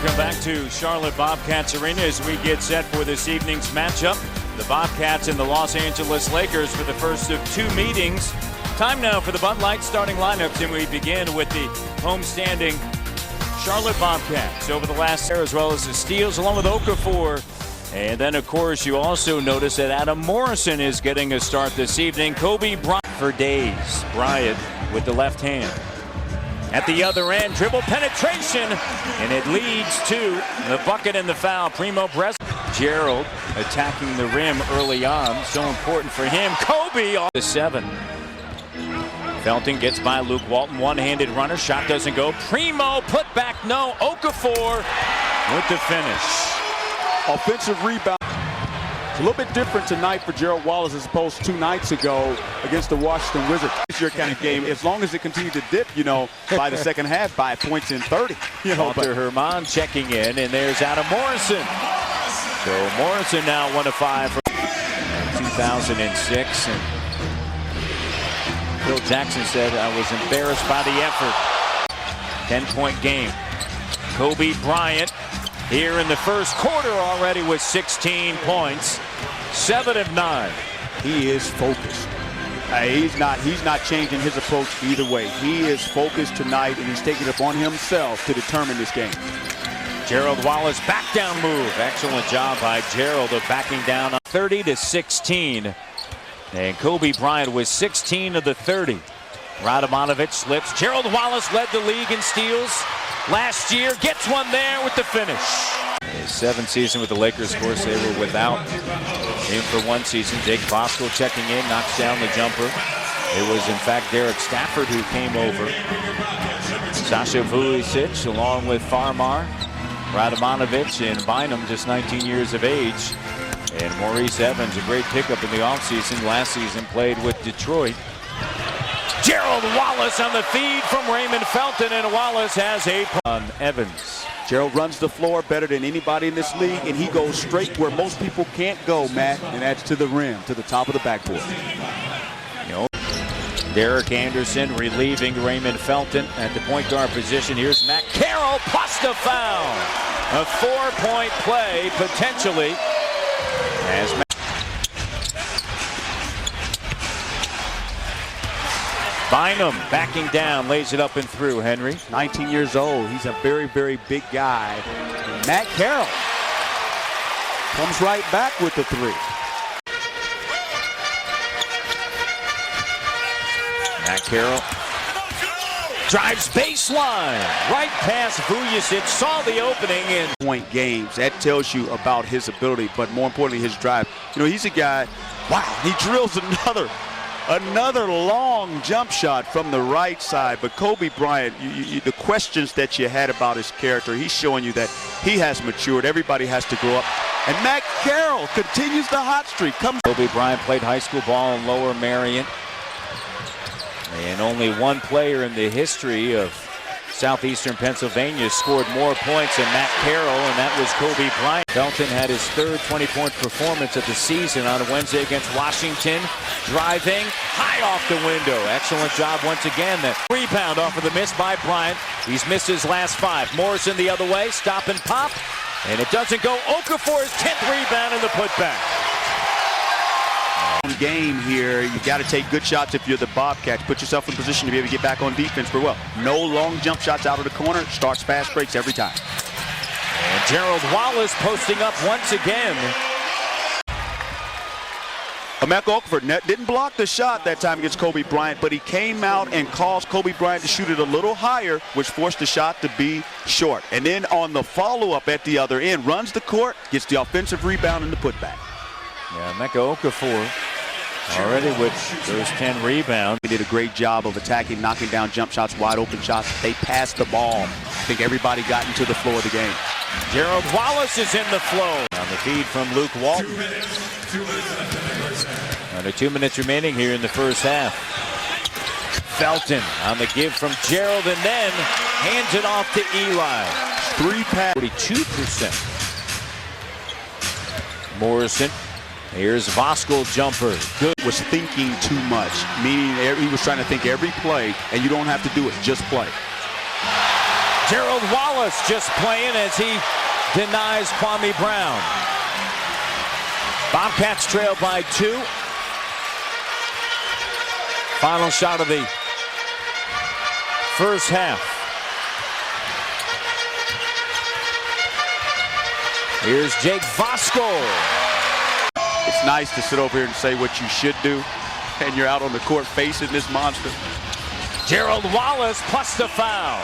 Welcome back to Charlotte Bobcats Arena as we get set for this evening's matchup. The Bobcats and the Los Angeles Lakers for the first of two meetings. Time now for the Bud Light starting lineups, and we begin with the homestanding Charlotte Bobcats over the last year, as well as the steals along with Okafor. And then, of course, you also notice that Adam Morrison is getting a start this evening. Kobe Bryant for days. Bryant with the left hand. At the other end, dribble penetration, and it leads to the bucket and the foul. Primo Bres. Gerald attacking the rim early on. So important for him. Kobe on the 7. Felton gets by Luke Walton. One-handed runner. Shot doesn't go. Primo put back. No. Okafor with the finish. Offensive rebound. It's a little bit different tonight for Gerald Wallace as opposed to 2 nights ago against the Washington Wizards. It's your kind of game. As long as it continues to dip, by the second half, by points in 30. Walter Herman checking in, and there's Adam Morrison. So Morrison now 1 of 5 from 2006. And Phil Jackson said, I was embarrassed by the effort. 10-point game. Kobe Bryant here in the first quarter already with 16 points. 7 of 9. He is focused. He's not changing his approach either way. He is focused tonight, and he's taking it upon himself to determine this game. Gerald Wallace back down move. Excellent job by Gerald of backing down on 30-16. And Kobe Bryant was 16 of the 30. Radovanovic slips. Gerald Wallace led the league in steals last year. Gets one there with the finish. His 7th season with the Lakers, of course, they were without him for 1 season. Jake Bosco checking in, knocks down the jumper. It was, in fact, Derek Stafford who came over. Sasha Vujacic along with Farmar, Radovanovic, and Bynum, just 19 years of age. And Maurice Evans, a great pickup in the offseason. Last season played with Detroit. Gerald Wallace on the feed from Raymond Felton, and Wallace has a on Evans. Gerald runs the floor better than anybody in this league, and he goes straight where most people can't go, Matt, and that's to the rim, to the top of the backboard. Derek Anderson relieving Raymond Felton at the point guard position. Here's Matt Carroll plus the foul. A 4-point play potentially as Bynum backing down, lays it up and through. Henry, 19 years old. He's a very, very big guy. And Matt Carroll comes right back with the 3. Matt Carroll drives baseline right past Vujacic. Saw the opening in point games. That tells you about his ability, but more importantly, his drive. He's a guy. Wow, he drills another long jump shot from the right side. But Kobe Bryant, the questions that you had about his character, he's showing you that he has matured. Everybody has to grow up. And Matt Carroll continues the hot streak. Kobe Bryant played high school ball in Lower Merion. And only one player in the history of Southeastern Pennsylvania scored more points than Matt Carroll, and that was Kobe Bryant. Felton had his 3rd 20-point performance of the season on a Wednesday against Washington. Driving high off the window. Excellent job once again. The rebound off of the miss by Bryant. He's missed his last 5. Morrison the other way. Stop and pop. And it doesn't go. Okafor's 10th rebound in the putback. Game here, you got to take good shots if you're the Bobcats. Put yourself in position to be able to get back on defense for well. No long jump shots out of the corner. Starts fast breaks every time. And Gerald Wallace posting up once again. Emeka Okafor didn't block the shot that time against Kobe Bryant, but he came out and caused Kobe Bryant to shoot it a little higher, which forced the shot to be short. And then on the follow-up at the other end, runs the court, gets the offensive rebound and the putback. Yeah, Emeka Okafor already with those 10 rebounds. They did a great job of attacking, knocking down jump shots, wide open shots. They passed the ball. I think everybody got into the flow of the game. Gerald Wallace is in the flow. On the feed from Luke Walton. Under 2 minutes remaining here in the first half. Felton on the give from Gerald, and then hands it off to Eli. 3 pass. 42%. Morrison. Here's Voskuhl jumper. Good. Was thinking too much, meaning he was trying to think every play, and you don't have to do it, just play. Gerald Wallace just playing as he denies Kwame Brown. Bobcats trail by 2. Final shot of the first half. Here's Jake Vosco. It's nice to sit over here and say what you should do, and you're out on the court facing this monster. Gerald Wallace plus the foul.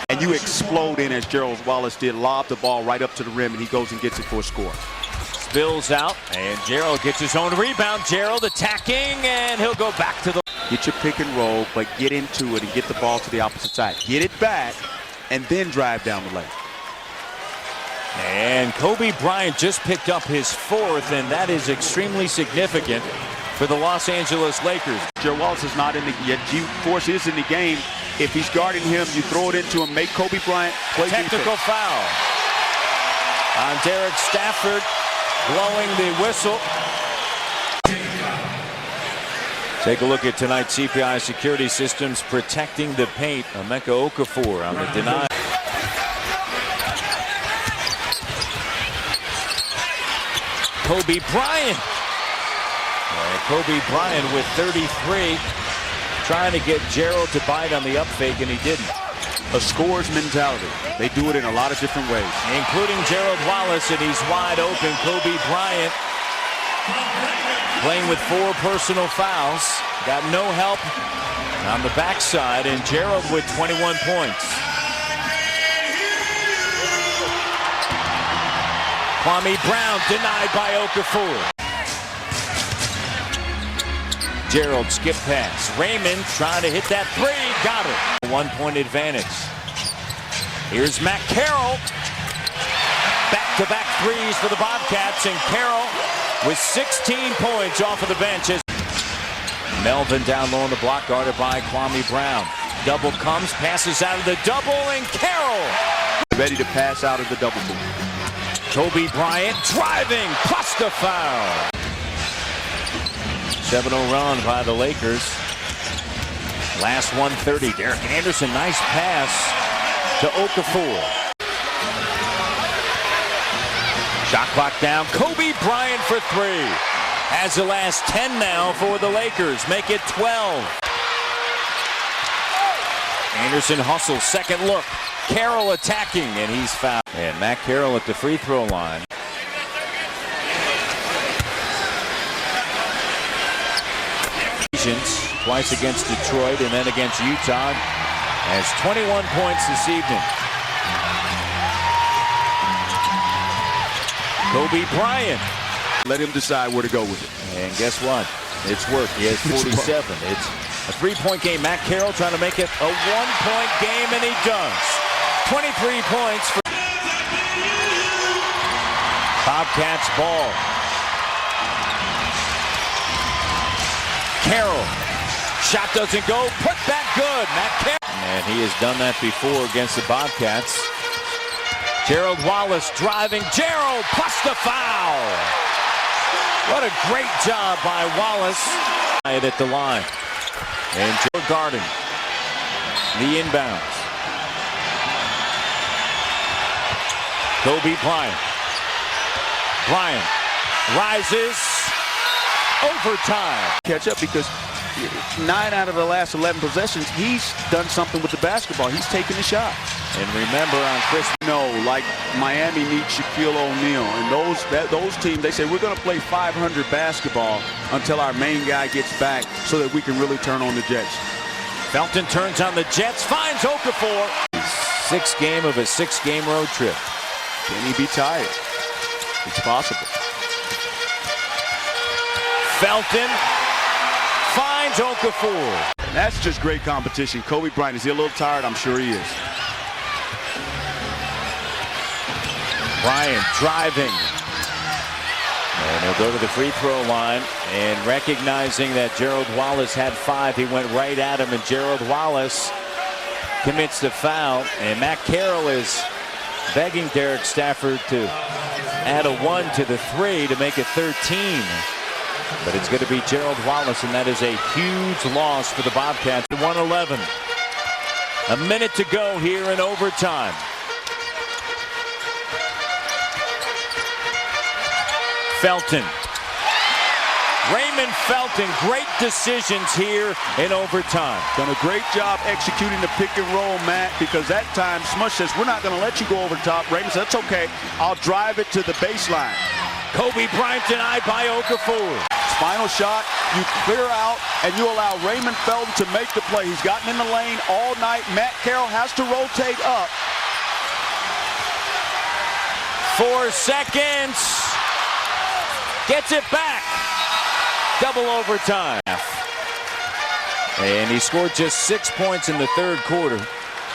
And you explode in as Gerald Wallace did, lob the ball right up to the rim, and he goes and gets it for a score. Spills out, and Gerald gets his own rebound. Gerald attacking, and he'll go back to the... Get your pick and roll, but get into it and get the ball to the opposite side. Get it back, and then drive down the lane. And Kobe Bryant just picked up his 4th, and that is extremely significant for the Los Angeles Lakers. Gerald Wallace is not in the yet. You force his in the game. If he's guarding him, you throw it into him. Make Kobe Bryant play Technical defense. Foul on Derek Stafford, blowing the whistle. Take a look at tonight's CPI security systems protecting the paint. Emeka Okafor on the deny. Kobe Bryant. And Kobe Bryant with 33, trying to get Gerald to bite on the up fake, and he didn't. A scorer's mentality. They do it in a lot of different ways. Including Gerald Wallace, and he's wide open. Kobe Bryant playing with 4 personal fouls. Got no help on the backside, and Gerald with 21 points. Kwame Brown denied by Okafor. Gerald skip pass. Raymond trying to hit that 3. Got it. 1-point advantage. Here's Matt Carroll. Back-to-back threes for the Bobcats, and Carroll with 16 points off of the bench. Melvin down low on the block, guarded by Kwame Brown. Double comes, passes out of the double, and Carroll Ready to pass out of the double move. Kobe Bryant driving, plus the foul. 7-0 run by the Lakers. Last 1:30. Derek Anderson, nice pass to Okafor. Shot clock down. Kobe Bryant for 3. Has the last 10 now for the Lakers. Make it 12. Anderson hustles. Second look. Carroll attacking, and he's fouled. And Matt Carroll at the free throw line. Twice against Detroit and then against Utah. Has 21 points this evening. Kobe Bryant. Let him decide where to go with it. And guess what? It's worked. He has 47. It's a 3-point game. Matt Carroll trying to make it a 1-point game, and he does. 23 points for Bobcats ball. Carroll. Shot doesn't go. Put back good. Matt Carroll. And he has done that before against the Bobcats. Gerald Wallace driving. Gerald plus the foul. What a great job by Wallace. At the line. And Gerald guarding the inbounds. Kobe Bryant. Bryant rises. Overtime. Catch up because 9 out of the last 11 possessions, he's done something with the basketball. He's taken the shot. And remember on Christmas. No, like Miami needs Shaquille O'Neal. And those teams, they say, we're going to play 500 basketball until our main guy gets back so that we can really turn on the Jets. Felton turns on the Jets, finds Okafor. 6th game of a 6-game road trip. Can he be tired? It's possible. Felton finds Okafor. That's just great competition. Kobe Bryant, is he a little tired? I'm sure he is. Bryant driving. And he'll go to the free throw line. And recognizing that Gerald Wallace had 5, he went right at him. And Gerald Wallace commits the foul. And Matt Carroll is begging Derek Stafford to add a 1 to the 3 to make it 13. But it's going to be Gerald Wallace, and that is a huge loss for the Bobcats. 111. A minute to go here in overtime. Felton. Raymond Felton, great decisions here in overtime. Done a great job executing the pick and roll, Matt, because that time Smush says, we're not going to let you go over top. Raymond says, that's okay. I'll drive it to the baseline. Kobe Bryant denied by Okafor. Final shot, you clear out, and you allow Raymond Felton to make the play. He's gotten in the lane all night. Matt Carroll has to rotate up. 4 seconds. Gets it back. Double overtime. And he scored just 6 points in the third quarter.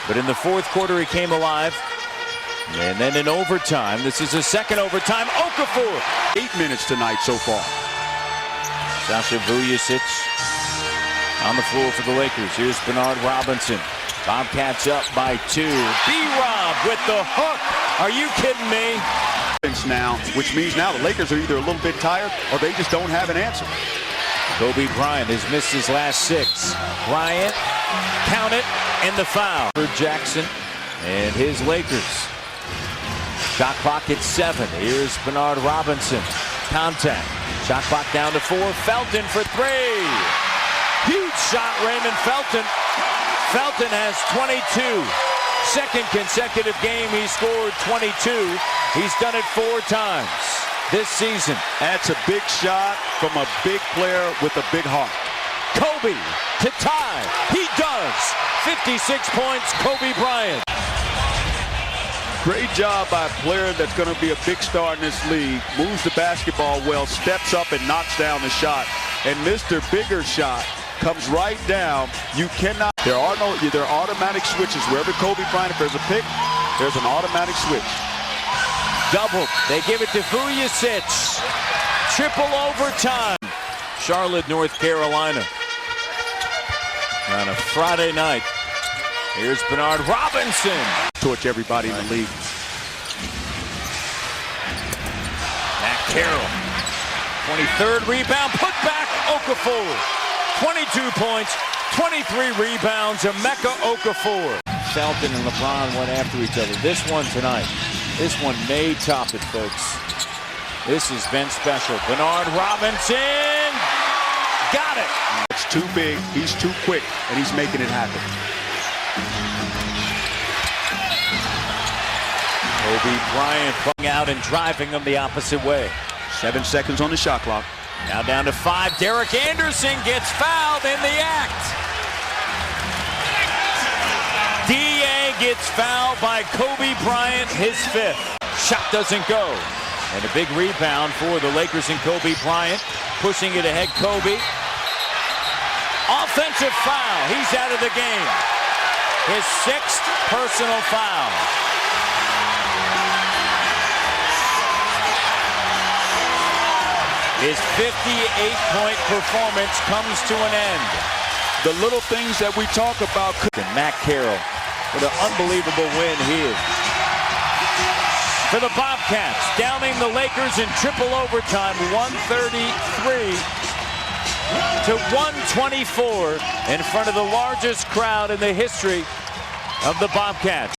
But in the fourth quarter, he came alive. And then in overtime, this is the second overtime. Okafor. 8 minutes tonight so far. Sasha Vujacic on the floor for the Lakers. Here's Bernard Robinson. Bobcats up by 2. B-Rob with the hook. Are you kidding me? Now, which means now the Lakers are either a little bit tired or they just don't have an answer. Kobe Bryant has missed his last 6. Bryant, count it, and the foul for Jackson and his Lakers. Shot clock at 7. Here's Bernard Robinson. Contact. Shot clock down to 4. Felton for 3. Huge shot, Raymond Felton. Felton has 22. Second consecutive game he scored 22. He's done it 4 times this season. That's a big shot from a big player with a big heart. Kobe to tie. He does. 56 points, Kobe Bryant. Great job by a player that's going to be a big star in this league. Moves the basketball well, steps up and knocks down the shot. And Mr. Bigger shot comes right down. You cannot. There are automatic switches. Wherever Kobe Bryant, if there's a pick, there's an automatic switch. Double. They give it to Vujacic. Triple overtime. Charlotte, North Carolina. On a Friday night. Here's Bernard Robinson. Torch everybody in the league. Matt Carroll. 23rd rebound. Put back Okafor. 22 points. 23 rebounds. Emeka Okafor. Felton and LeBron went after each other. This one tonight. This one may top it, folks. This has been special. Bernard Robinson. Got it. It's too big. He's too quick, and he's making it happen. Kobe Bryant pulling out and driving him the opposite way. 7 seconds on the shot clock. Now down to 5. Derek Anderson gets fouled in the act. D.A. gets fouled by Kobe Bryant, his 5th. Shot doesn't go. And a big rebound for the Lakers and Kobe Bryant. Pushing it ahead, Kobe. Offensive foul. He's out of the game. His 6th personal foul. His 58-point performance comes to an end. The little things that we talk about. And Matt Carroll with an unbelievable win here. For the Bobcats, downing the Lakers in triple overtime, 133 to 124 in front of the largest crowd in the history of the Bobcats.